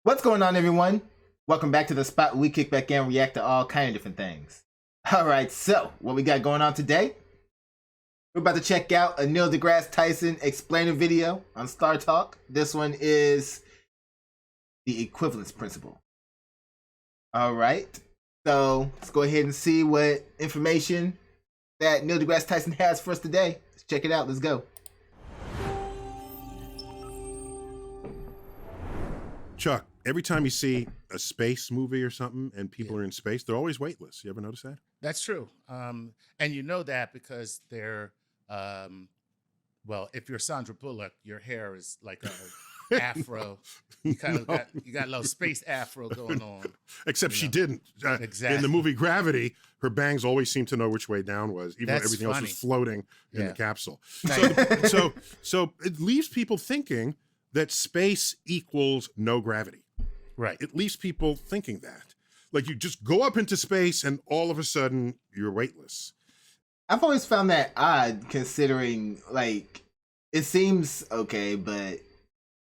What's going on, everyone? Welcome back to the spot where we kick back in and react to all kind of different things. Alright, so what we got going on today? We're about to check out a deGrasse Tyson explainer video on Star Talk. This one is the equivalence principle. Alright, so let's go ahead and see what information that Neil deGrasse Tyson has for us today. Let's check it out. Let's go. Chuck, every time you see a space movie or something and people are in space, they're always weightless. You ever notice that? That's true. And you know that because they're, well, if you're Sandra Bullock, your hair is like a afro. You kind of got a little space afro going on. Except she didn't. Exactly. In the movie Gravity, her bangs always seemed to know which way down was, even though everything else was floating in the capsule. So it leaves people thinking that space equals no gravity. Right. It leaves people thinking that. Like you just go up into space and all of a sudden you're weightless. I've always found that odd considering, like, it seems okay, but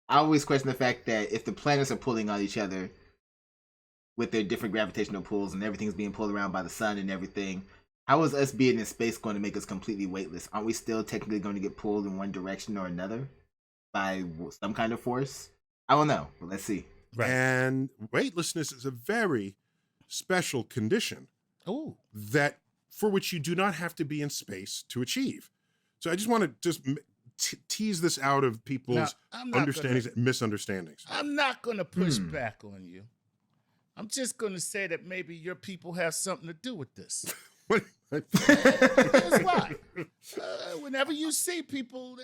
I always question the fact that if the planets are pulling on each other with their different gravitational pulls and everything's being pulled around by the sun and everything, how is us being in space going to make us completely weightless? Aren't we still technically going to get pulled in one direction or another by some kind of force? I don't know, but let's see. Right. And weightlessness is a very special condition that for which you do not have to be in space to achieve. So I just want to just tease this out of people's understandings and misunderstandings. I'm not going to push back on you. I'm just going to say that maybe your people have something to do with this. Here's why. Whenever you see people,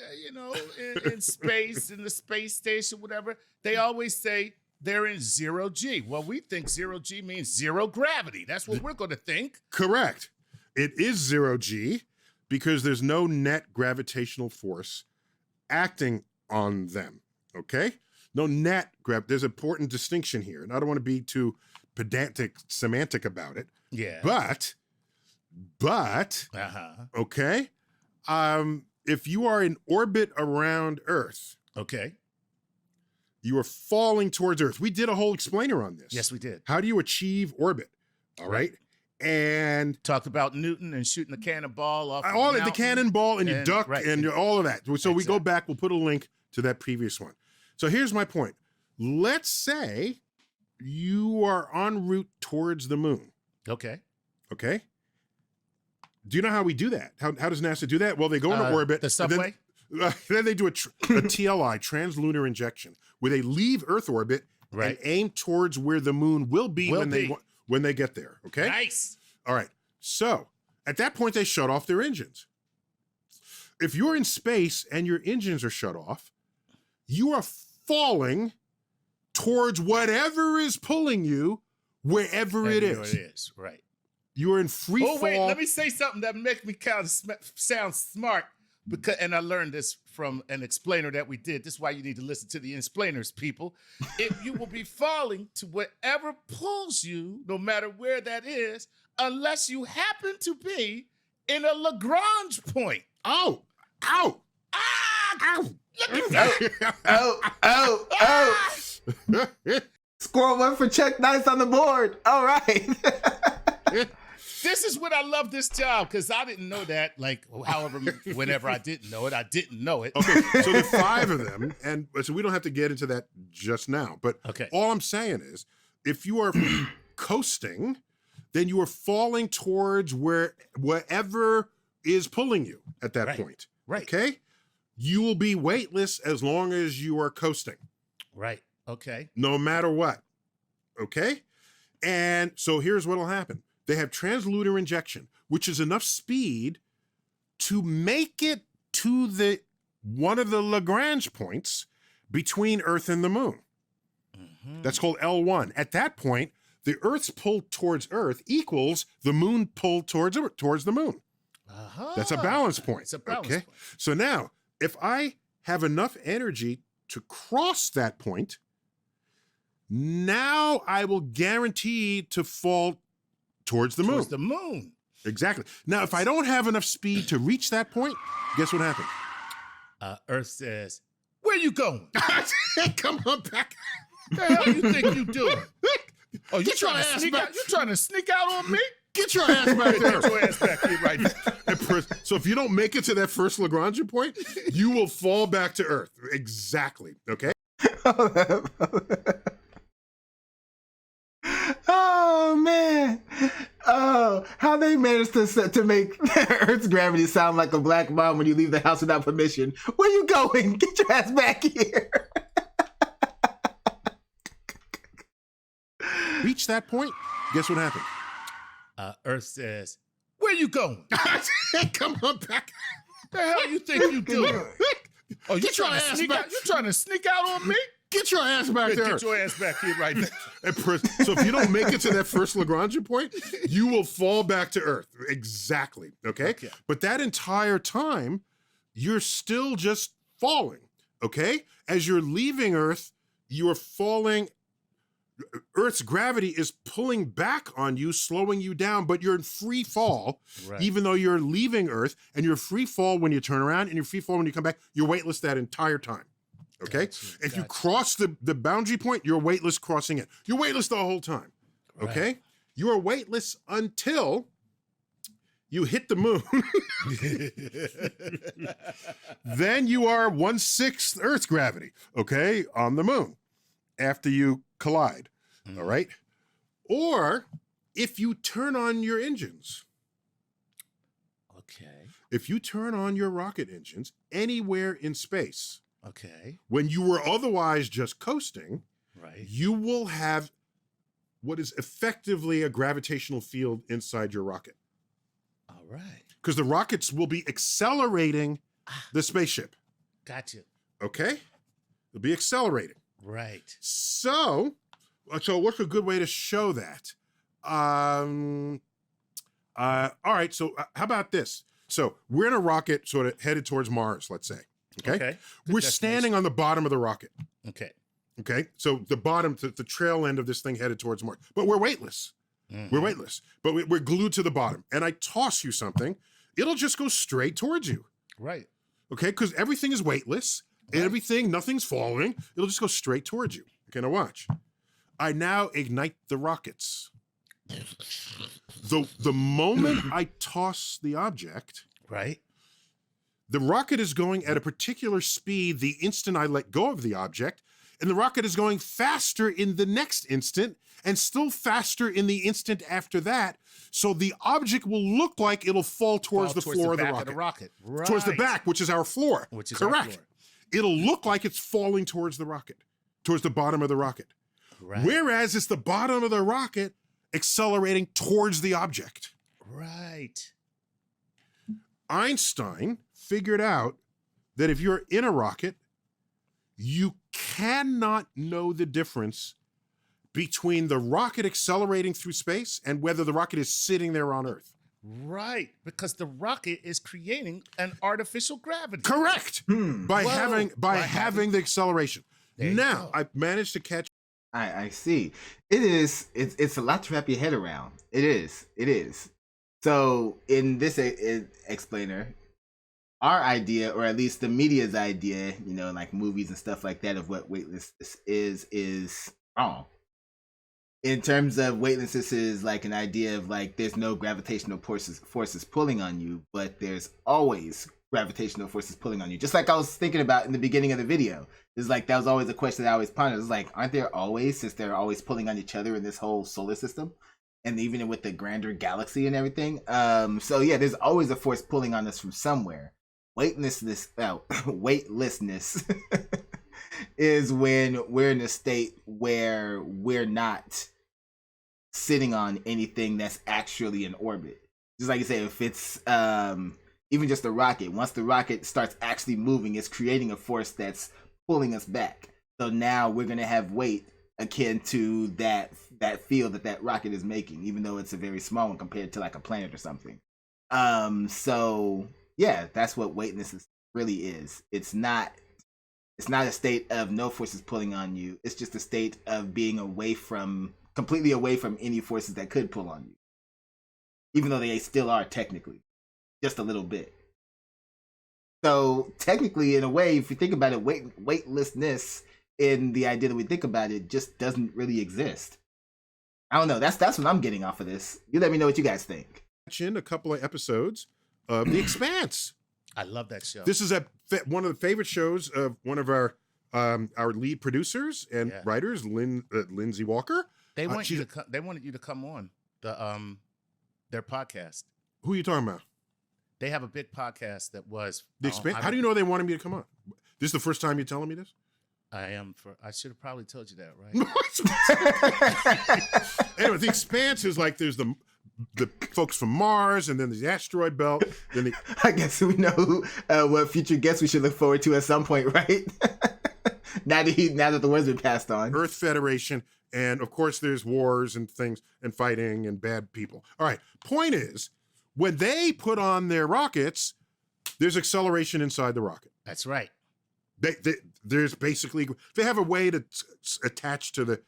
in space, in the space station, whatever, they always say they're in 0G. Well, we think 0G means zero gravity. That's what we're going to think. Correct. It is 0G because there's no net gravitational force acting on them, okay? No net there's an important distinction here, and I don't want to be too pedantic, semantic about it. Yeah. But, okay, if you are in orbit around Earth, okay, you are falling towards Earth. We did a whole explainer on this. Yes, we did. How do you achieve orbit? All right. And talked about Newton and shooting the cannonball off the cannonball and you duck and all of that. So we go back, we'll put a link to that previous one. So here's my point. Let's say you are en route towards the moon. Okay. Okay. Do you know how we do that? How does NASA do that? Well, they go into orbit. The subway? Then they do a TLI, translunar injection, where they leave Earth orbit and aim towards where the moon will be when they get there. Okay? Nice. All right. So at that point, they shut off their engines. If you're in space and your engines are shut off, you are falling towards whatever is pulling you, wherever it is. Right. You are in free fall. Oh, wait, let me say something that makes me kind of sound smart. And I learned this from an explainer that we did. This is why you need to listen to the explainers, people. You will be falling to whatever pulls you, no matter where that is, unless you happen to be in a Lagrange point. Oh, ow. Ah! Ow. Oh. Score one for Chuck Nice on the board. All right. This is what I love this job, because I didn't know that, whenever I didn't know it, I didn't know it. Okay, so there are 5 of them, and so we don't have to get into that just now. But all I'm saying is, if you are coasting, then you are falling towards wherever is pulling you at that point. Right. Okay? You will be weightless as long as you are coasting. Right. Okay. No matter what. Okay? And so here's what will happen. They have translunar injection, which is enough speed to make it to one of the Lagrange points between Earth and the moon. That's called L1. At that point, the Earth's pull towards Earth equals the moon pull towards the moon. That's a balance point. It's a balance point. So now, if I have enough energy to cross that point, now I will guarantee to fall towards the moon. Towards the moon. Exactly. Now, if I don't have enough speed to reach that point, guess what happens? Earth says, where you going? Come on back. The hell you think you doing? Oh, you Get your trying to ass sneak back. out? You trying to sneak out on me? Get your ass back there. Get your ass back here right now. So if you don't make it to that first Lagrange point, you will fall back to Earth. Exactly. Okay. Oh man! Oh, how they managed to make Earth's gravity sound like a black bomb when you leave the house without permission. Where you going? Get your ass back here! Reach that point. Guess what happened? Earth says, "Where you going? Come on back. The hell you think you doing? Oh, you Get your trying to ass sneak back. out? You trying to sneak out on me? Get your ass back there. Get your ass back here right now." So if you don't make it to that first Lagrange point, you will fall back to Earth. Exactly. Okay? But that entire time, you're still just falling. Okay? As you're leaving Earth, you are falling. Earth's gravity is pulling back on you, slowing you down, but you're in free fall, even though you're leaving Earth, and you're free fall when you turn around, and you're free fall when you come back. You're weightless that entire time. Okay? If you cross the boundary point, you're weightless crossing it. You're weightless the whole time. Okay? Right. You are weightless until you hit the moon. Then you are 1/6 Earth's gravity, okay, on the moon after you collide. All right? Or if you turn on your engines. Okay. If you turn on your rocket engines anywhere in space. Okay. When you were otherwise just coasting, you will have what is effectively a gravitational field inside your rocket. All right. Because the rockets will be accelerating the spaceship. Gotcha. Okay? They'll be accelerating. Right. So what's a good way to show that? All right, so how about this? So we're in a rocket sort of headed towards Mars, let's say. Okay. We're standing on the bottom of the rocket. Okay. Okay. So the bottom, the trail end of this thing headed towards Mars. But we're weightless. We're weightless. But we're glued to the bottom. And I toss you something, it'll just go straight towards you. Right. Okay. Because everything is weightless. Everything, nothing's falling. It'll just go straight towards you. Okay. Now watch. I now ignite the rockets. The moment I toss the object. Right. The rocket is going at a particular speed the instant I let go of the object, and the rocket is going faster in the next instant and still faster in the instant after that. So the object will look like it'll fall towards the floor of the rocket. Right. Towards the back, which is our floor. Which is correct. Our floor. It'll look like it's falling towards the rocket, towards the bottom of the rocket. Right. Whereas it's the bottom of the rocket accelerating towards the object. Right. Einstein figured out that if you're in a rocket, you cannot know the difference between the rocket accelerating through space and whether the rocket is sitting there on Earth. Right, because the rocket is creating an artificial gravity. Correct. By having the acceleration. Now I've managed to catch. I see. It's a lot to wrap your head around. It is. So in this explainer, our idea, or at least the media's idea, like movies and stuff like that, of what weightlessness is wrong. In terms of weightlessness is like an idea of like there's no gravitational forces pulling on you, but there's always gravitational forces pulling on you. Just like I was thinking about in the beginning of the video. It's like that was always a question I always pondered. It's like, aren't there always, since they're always pulling on each other in this whole solar system? And even with the grander galaxy and everything. So yeah, there's always a force pulling on us from somewhere. Weightlessness is when we're in a state where we're not sitting on anything that's actually in orbit. Just like you say, if it's even just a rocket, once the rocket starts actually moving, it's creating a force that's pulling us back. So now we're going to have weight akin to that field that rocket is making, even though it's a very small one compared to like a planet or something. So yeah, that's what weightlessness really is. It's not a state of no forces pulling on you. It's just a state of being completely away from any forces that could pull on you, even though they still are technically just a little bit. So technically, in a way, if you think about it, weightlessness in the idea that we think about it just doesn't really exist. I don't know. That's what I'm getting off of this. You let me know what you guys think. In a couple of episodes of The Expanse. I love that show. This is one of the favorite shows of one of our lead producers and writers, Lindsay Walker. They want you to. They wanted you to come on their podcast. Who are you talking about? They have a big podcast that was The Expanse. How do you know they wanted me to come on? This is the first time you're telling me this? I should have probably told you that, right? Anyway, The Expanse is like there's the folks from Mars, and then there's the asteroid belt. Then I guess we know what future guests we should look forward to at some point, right? now that the word's been passed on. Earth Federation, and of course there's wars and things and fighting and bad people. All right. Point is, when they put on their rockets, there's acceleration inside the rocket. That's right. There's basically they have a way to attach to the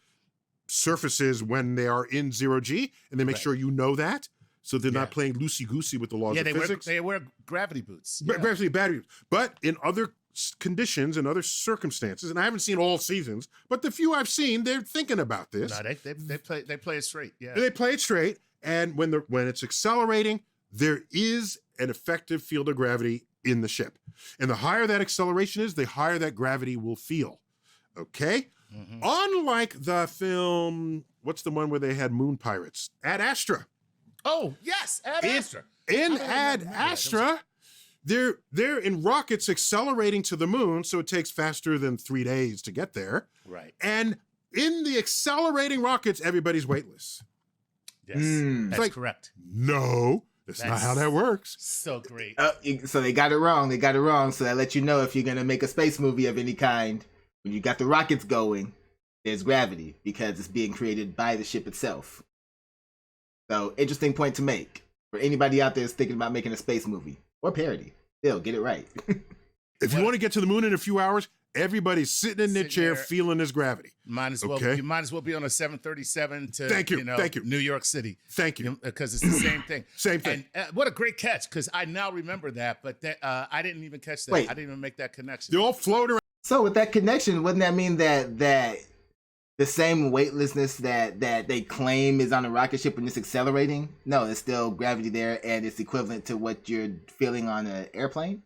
surfaces when they are in 0G, and they make sure you know that, so they're not playing loosey-goosey with the laws of physics. They wear gravity boots. Gravity batteries. But in other conditions and other circumstances, and I haven't seen all seasons, but the few I've seen, they're thinking about this. No, they play it straight. Yeah, they play it straight, and when it's accelerating, there is an effective field of gravity in the ship, and the higher that acceleration is, the higher that gravity will feel. Okay. Mm-hmm. Unlike the film, what's the one where they had moon pirates? Ad Astra. Oh, yes, Ad Astra. In Ad Astra, they're in rockets accelerating to the moon, so it takes faster than 3 days to get there. Right. And in the accelerating rockets, everybody's weightless. Yes, that's correct. No, that's not how that works. So great. So they got it wrong. So that lets you know if you're going to make a space movie of any kind, when you got the rockets going, there's gravity because it's being created by the ship itself. So, interesting point to make for anybody out there that's thinking about making a space movie or parody. Still, get it right. If you want to get to the moon in a few hours, everybody's sitting in their chair feeling this gravity. You might as well be on a 737 to Thank you. New York City. Thank you. Because it's the same thing. Same thing. And what a great catch, because I now remember that, but I didn't even catch that. Wait. I didn't even make that connection. They all float around. So with that connection, wouldn't that mean that the same weightlessness that they claim is on a rocket ship when it's accelerating? No, there's still gravity there, and it's equivalent to what you're feeling on an airplane.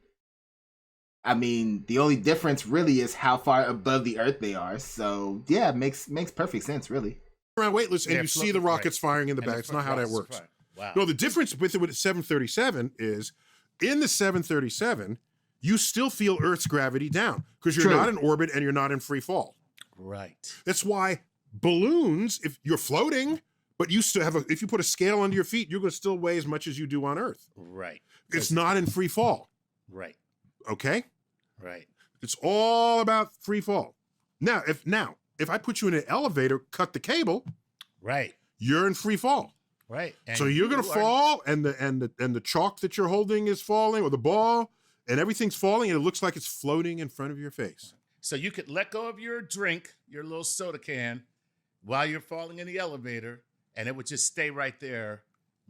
I mean, the only difference really is how far above the Earth they are. So yeah, it makes perfect sense, really. Around weightless, and you see the rockets firing in the back. It's not how that works. Wow. No, the difference with the 737 is in the 737, you still feel Earth's gravity down because you're not in orbit and you're not in free fall. Right. That's why balloons, if you're floating, but you still have if you put a scale under your feet, you're going to still weigh as much as you do on Earth. Right. It's not in free fall. Right. Okay? Right. It's all about free fall. Now, if I put you in an elevator, cut the cable, right, you're in free fall. Right. And so you're going to fall, and the chalk that you're holding is falling, or the ball, and everything's falling, and it looks like it's floating in front of your face. So you could let go of your drink, your little soda can, while you're falling in the elevator, and it would just stay right there,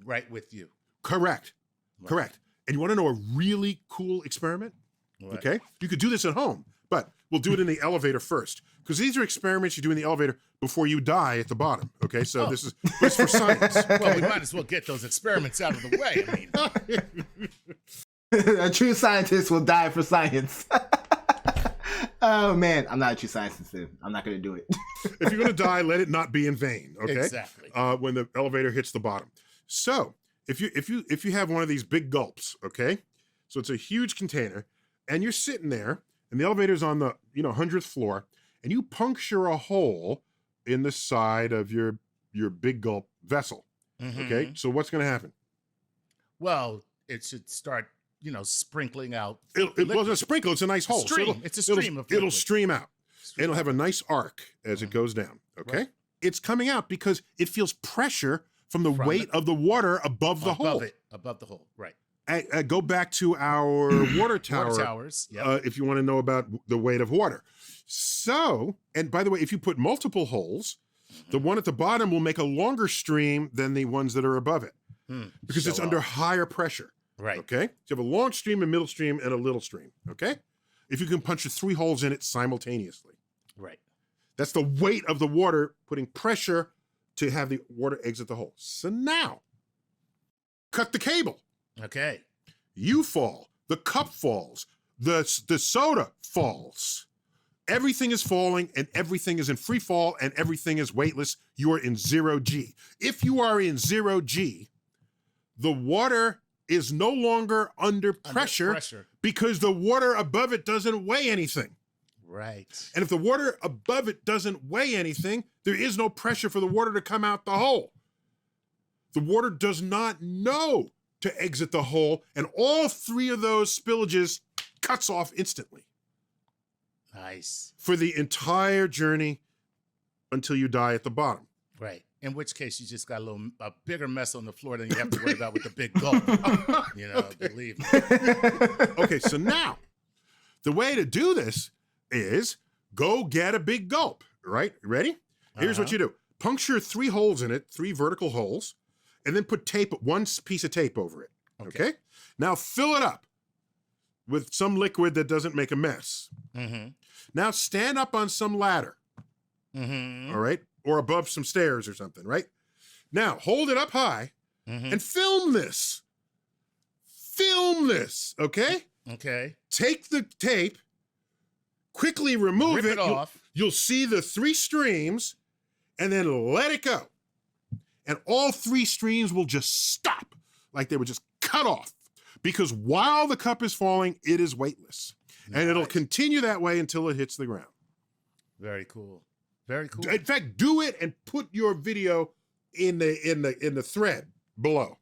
right with you. Correct. Right. Correct. And you want to know a really cool experiment? Right. Okay? You could do this at home, but we'll do it in the elevator first. Because these are experiments you do in the elevator before you die at the bottom. Okay? So this is for science. Well, we might as well get those experiments out of the way. I mean, a true scientist will die for science. Oh man, I'm not a true scientist. I'm not going to do it. If you're going to die, let it not be in vain. Okay? Exactly. When the elevator hits the bottom. So if you have one of these big gulps, okay, so it's a huge container, and you're sitting there, and the elevator's on the 100th floor, and you puncture a hole in the side of your big gulp vessel. Mm-hmm. Okay, so what's going to happen? Well, it should start sprinkling out. It wasn't a sprinkle; it's a nice hole. Stream. So it's a stream of liquid. It'll stream out. It'll have a nice arc as it goes down. Okay, right. It's coming out because it feels pressure from the weight of the water above the hole. Above the hole, right. Go back to our water tower. Water towers, yep. If you want to know about the weight of water. So, and by the way, if you put multiple holes, the one at the bottom will make a longer stream than the ones that are above it because it's under higher pressure. Right. Okay? So you have a long stream, a middle stream, and a little stream. Okay? If you can punch 3 holes in it simultaneously. Right. That's the weight of the water putting pressure to have the water exit the hole. So now, cut the cable. Okay. You fall. The cup falls. The soda falls. Everything is falling and everything is in free fall and everything is weightless. You are in 0G. If you are in 0G, the water is no longer under pressure because the water above it doesn't weigh anything. Right. And if the water above it doesn't weigh anything, there is no pressure for the water to come out the hole. The water does not know to exit the hole, and all three of those spillages cuts off instantly. Nice. For the entire journey until you die at the bottom. Right. In which case, you just got a bigger mess on the floor than you have to worry about with the big gulp. You know, believe me. Okay, so now, the way to do this is go get a big gulp, right? Ready? Here's what you do. Puncture 3 holes in it, 3 vertical holes, and then put one piece of tape over it, okay? Now fill it up with some liquid that doesn't make a mess. Mm-hmm. Now stand up on some ladder, Mm-hmm. all right? Or above some stairs or something, right? Now hold it up high and film this. Film this, okay? Okay. Take the tape, quickly remove Rip it off. You'll see the 3 streams, and then let it go. And all 3 streams will just stop, like they were just cut off. Because while the cup is falling, it is weightless. Nice. And it'll continue that way until it hits the ground. Very cool. Very cool. In fact, do it and put your video in the thread below.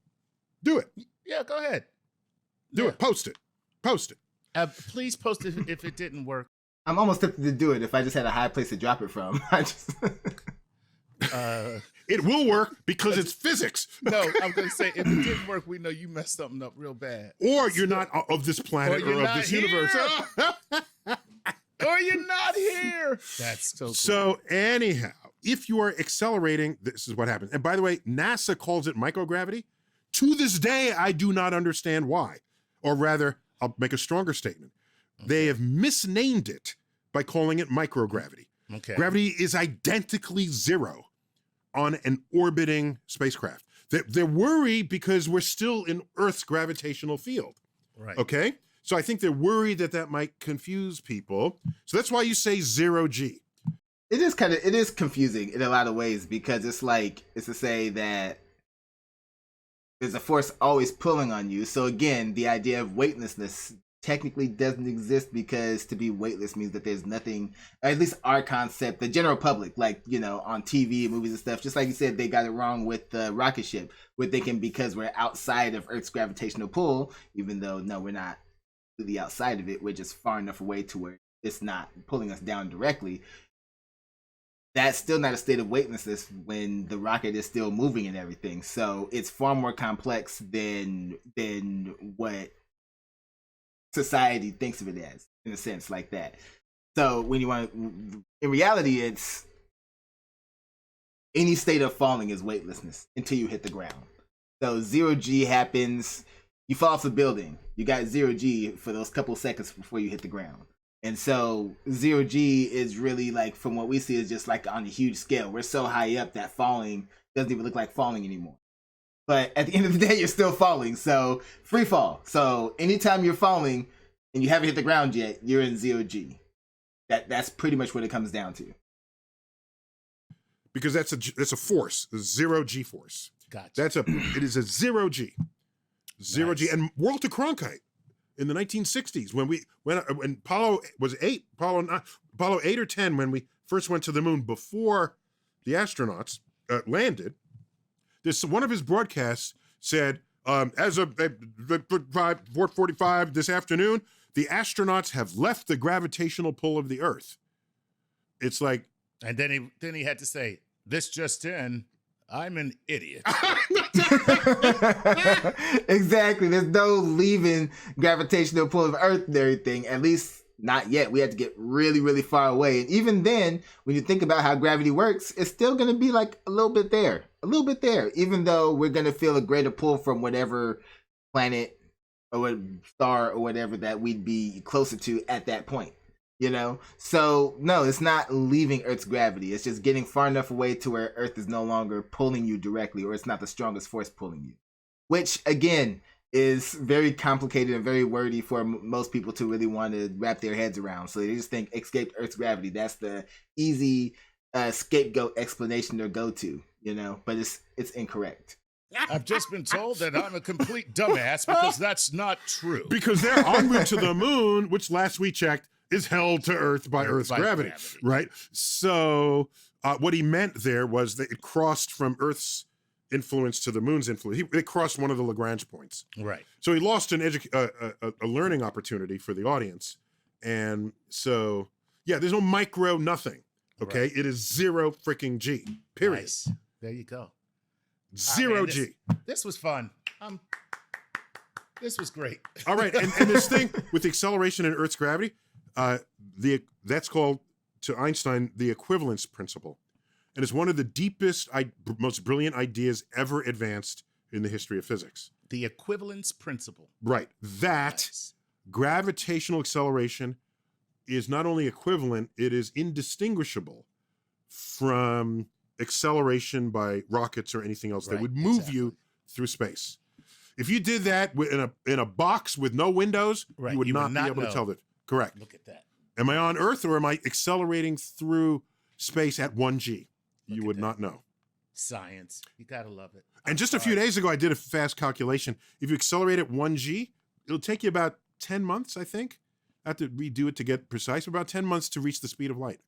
Do it. Yeah, go ahead. Do it. Post it. Post it. Please post it if it didn't work. I'm almost tempted to do it if I just had a high place to drop it from. It will work because it's physics. No, I'm going to say if it didn't work, we know you messed something up real bad. Or you're not of this planet or of this universe. Or you're not here. That's so cool. So anyhow, if you are accelerating, this is what happens. And by the way, NASA calls it microgravity. To this day, I do not understand why. Or rather, I'll make a stronger statement. Okay. They have misnamed it by calling it microgravity. Okay. Gravity is identically 0 on an orbiting spacecraft. They're worried because we're still in Earth's gravitational field. Right. Okay? So I think they're worried that might confuse people. So that's why you say 0G. It is confusing in a lot of ways because it's to say that there's a force always pulling on you. So again, the idea of weightlessness technically doesn't exist because to be weightless means that there's nothing, or at least our concept, the general public, like, you know, on TV, movies and stuff, just like you said, they got it wrong with the rocket ship. We're thinking because we're outside of Earth's gravitational pull, even though, no, we're not really outside of it, we're just far enough away to where it's not pulling us down directly. That's still not a state of weightlessness when the rocket is still moving and everything. So it's far more complex than what society thinks of it as, in a sense like that. So when you want, in reality, it's any state of falling is weightlessness until you hit the ground. So 0G happens, you fall off the building, you got 0G for those couple seconds before you hit the ground. And so 0G is really, like, from what we see, is just like on a huge scale. We're so high up that falling doesn't even look like falling anymore. But at the end of the day, you're still falling. So free fall. So anytime you're falling and you haven't hit the ground yet, you're in 0G. That's pretty much what it comes down to. Because that's a force, a 0G force. Gotcha. It is a 0G. 0G. Nice. And Walter Cronkite in the 1960s, when Apollo was 8, Apollo 8 or 10, when we first went to the moon before the astronauts landed, one of his broadcasts said, as of 4:45 this afternoon, the astronauts have left the gravitational pull of the Earth. It's like, and then he had to say, "This just in, I'm an idiot." Exactly. There's no leaving gravitational pull of Earth and everything. At least not yet. We have to get really, really far away. And even then, when you think about how gravity works, it's still going to be like a little bit there. Even though we're going to feel a greater pull from whatever planet or star or whatever that we'd be closer to at that point. You know, so no, it's not leaving Earth's gravity. It's just getting far enough away to where Earth is no longer pulling you directly, or it's not the strongest force pulling you. Which again is very complicated and very wordy for most people to really want to wrap their heads around. So they just think escaped Earth's gravity. That's the easy scapegoat explanation or go to, you know, but it's incorrect. I've just been told that I'm a complete dumbass because that's not true. Because they're en route to the moon, which last we checked is held to Earth by Earth's gravity, right? So what he meant there was that it crossed from Earth's influence to the moon's influence. It crossed one of the Lagrange points. Right. So he lost a learning opportunity for the audience. And so, yeah, there's no micro nothing, okay? Right. It is 0 freaking G, period. Nice. There you go. 0 G. This was fun. This was great. All right, and this thing with the acceleration in Earth's gravity, that's called, to Einstein, the equivalence principle. And it's one of the deepest, most brilliant ideas ever advanced in the history of physics. The equivalence principle. Right. That gravitational acceleration is not only equivalent, it is indistinguishable from acceleration by rockets or anything else that would move you through space. If you did that in a box with no windows, you would not be able to tell that. Correct. Look at that. Am I on Earth or am I accelerating through space at 1G? You would not know. Science. You gotta love it. And just a few days ago, I did a fast calculation. If you accelerate at 1G, it'll take you about 10 months, I think. I have to redo it to get precise. About 10 months to reach the speed of light.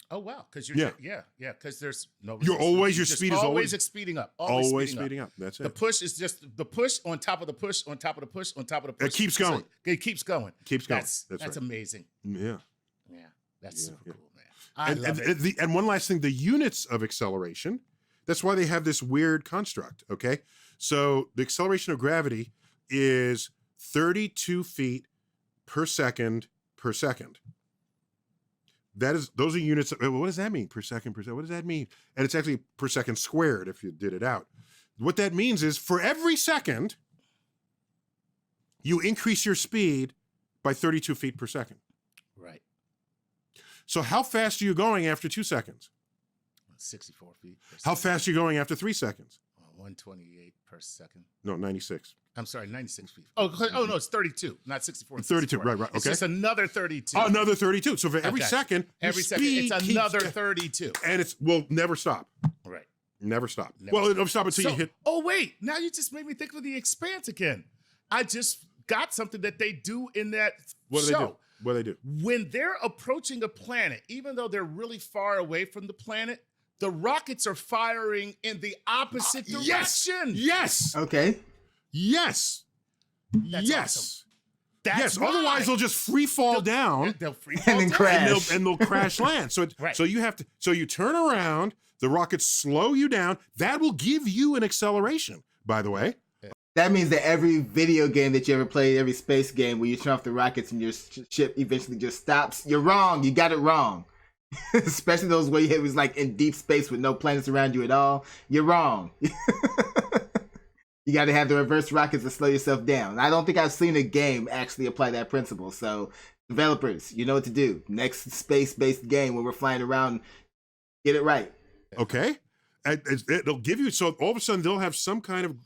Oh wow! Because you're because there's no. Your speed is always speeding up. Always speeding up. That's it. The push is just the push on top of the push on top of the push on top of the push. It keeps going. It keeps going. Keeps going. That's right. amazing. Yeah. Yeah. That's super cool, man. I love it. And one last thing: the units of acceleration. That's why they have this weird construct. Okay, so the acceleration of gravity is 32 feet per second per second. Those are units. What does that mean? Per second, per second. What does that mean? And it's actually per second squared if you did it out. What that means is for every second, you increase your speed by 32 feet per second. Right. So how fast are you going after 2 seconds? 64 feet per second. How fast are you going after 3 seconds? 128 per second. No, 96. I'm sorry, 96 feet. Oh no, it's 32, not 64. 32, right, okay. It's just another 32. Another 32. So for every second, it's another 32. And will never stop. Right. Never stop. It'll stop until you hit. Oh, wait. Now you just made me think of The Expanse again. I just got something that they do in that show. What do they do? When they're approaching a planet, even though they're really far away from the planet, the rockets are firing in the opposite direction. Yes. Okay. Yes. That's awesome. Yes. Why. Otherwise, they'll just free fall down. They'll free fall and then down. crash. And they'll crash land. So so you have to. So you turn around. The rockets slow you down. That will give you an acceleration. By the way. That means that every video game that you ever played, every space game where you turn off the rockets and your ship eventually just stops, you're wrong. You got it wrong. Especially those where it was like in deep space with no planets around you at all. You're wrong. You got to have the reverse rockets to slow yourself down. I don't think I've seen a game actually apply that principle. So developers, you know what to do. Next space-based game when we're flying around, get it right. Okay. It'll give you, so all of a sudden they'll have some kind of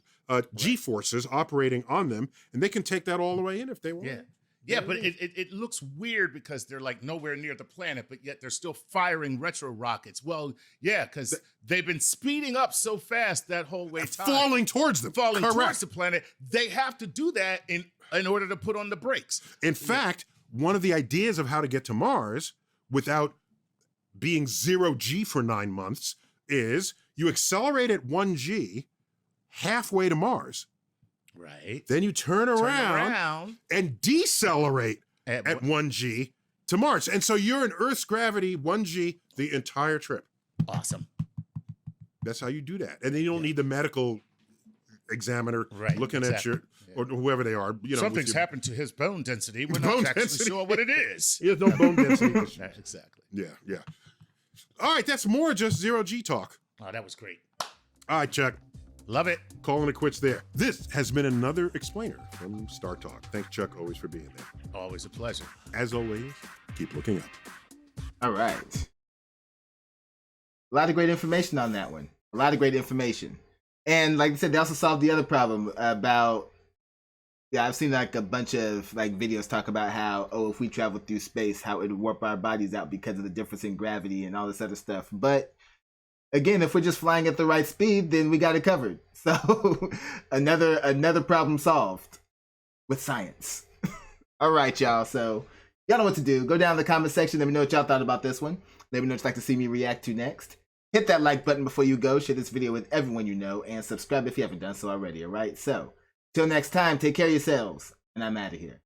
G-forces operating on them, and they can take that all the way in if they want. Yeah. Yeah, but it looks weird because they're like nowhere near the planet, but yet they're still firing retro rockets. Well, yeah, because they've been speeding up so fast that whole way time. Falling towards them. Towards the planet. They have to do that in order to put on the brakes. In fact, one of the ideas of how to get to Mars without being 0G for 9 months is you accelerate at 1G halfway to Mars. Right. Then you turn around and decelerate at 1G to Mars. And so you're in Earth's gravity, 1G, the entire trip. Awesome. That's how you do that. And then you don't need the medical examiner looking at your, or whoever they are. You know, something's happened to his bone density. We're not actually sure what it is. He has no bone density. Exactly. Yeah. All right, that's more just 0G talk. Oh, that was great. All right, Chuck. Love it. Calling it quits there. This has been another explainer from Star Talk. Thanks, Chuck, always for being there. Always a pleasure. As always, Keep looking up. All right. A lot of great information on that one. A lot of great information. And like I said, they also solved the other problem about, yeah, I've seen like a bunch of like videos talk about how, oh, if we travel through space, how it would warp our bodies out because of the difference in gravity and all this other stuff. But again, if we're just flying at the right speed, then we got it covered. So another problem solved with science. All right, y'all. So y'all know what to do. Go down in the comment section. Let me know what y'all thought about this one. Let me know what you'd like to see me react to next. Hit that like button before you go. Share this video with everyone you know. And subscribe if you haven't done so already. All right. So till next time, take care of yourselves. And I'm out of here.